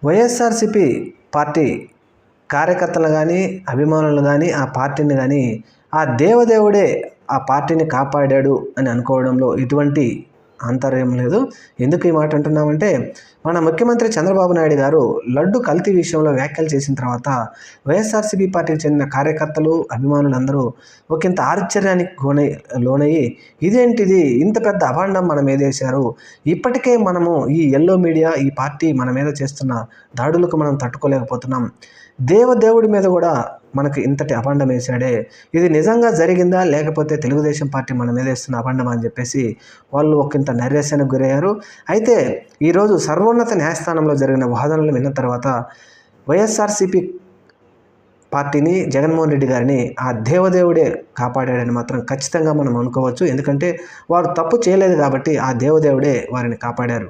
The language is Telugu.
వైఎస్ఆర్సీపీ పార్టీ కార్యకర్తలు కానీ అభిమానులు కానీ ఆ పార్టీని కానీ ఆ దేవదేవుడే ఆ పార్టీని కాపాడాడు అని అనుకోవడంలో ఎటువంటి ఆంతర్యం లేదు. ఎందుకు ఈ మాట అంటున్నామంటే, మన ముఖ్యమంత్రి చంద్రబాబు నాయుడు గారు లడ్డు కల్తీ విషయంలో వ్యాఖ్యలు చేసిన తర్వాత వైఎస్ఆర్సీపీ పార్టీకి చెందిన కార్యకర్తలు అభిమానులందరూ ఒకంత ఆశ్చర్యానికి లోనయ్యి ఇదేంటిది, ఇంత పెద్ద అభాండం మన మీద వేశారు, ఇప్పటికే మనము ఈ ఎల్లో మీడియా ఈ పార్టీ మన మీద చేస్తున్న దాడులకు మనం తట్టుకోలేకపోతున్నాం, దేవదేవుడి మీద కూడా మనకు ఇంతటి అభాండం వేశాడే, ఇది నిజంగా జరిగిందా లేకపోతే తెలుగుదేశం పార్టీ మన మీద వేస్తున్న అభాండం అని చెప్పేసి వాళ్ళు ఒకంత నైరాశ్యానికి గురయ్యారు. అయితే ఈరోజు సర్వోన్నత న్యాయస్థానంలో జరిగిన వాదనలు విన్న తర్వాత వైఎస్ఆర్సీపీ పార్టీని జగన్మోహన్ రెడ్డి గారిని ఆ దేవదేవుడే కాపాడాడని మాత్రం ఖచ్చితంగా మనం అనుకోవచ్చు. ఎందుకంటే వారు తప్పు చేయలేదు కాబట్టి ఆ దేవదేవుడే వారిని కాపాడారు.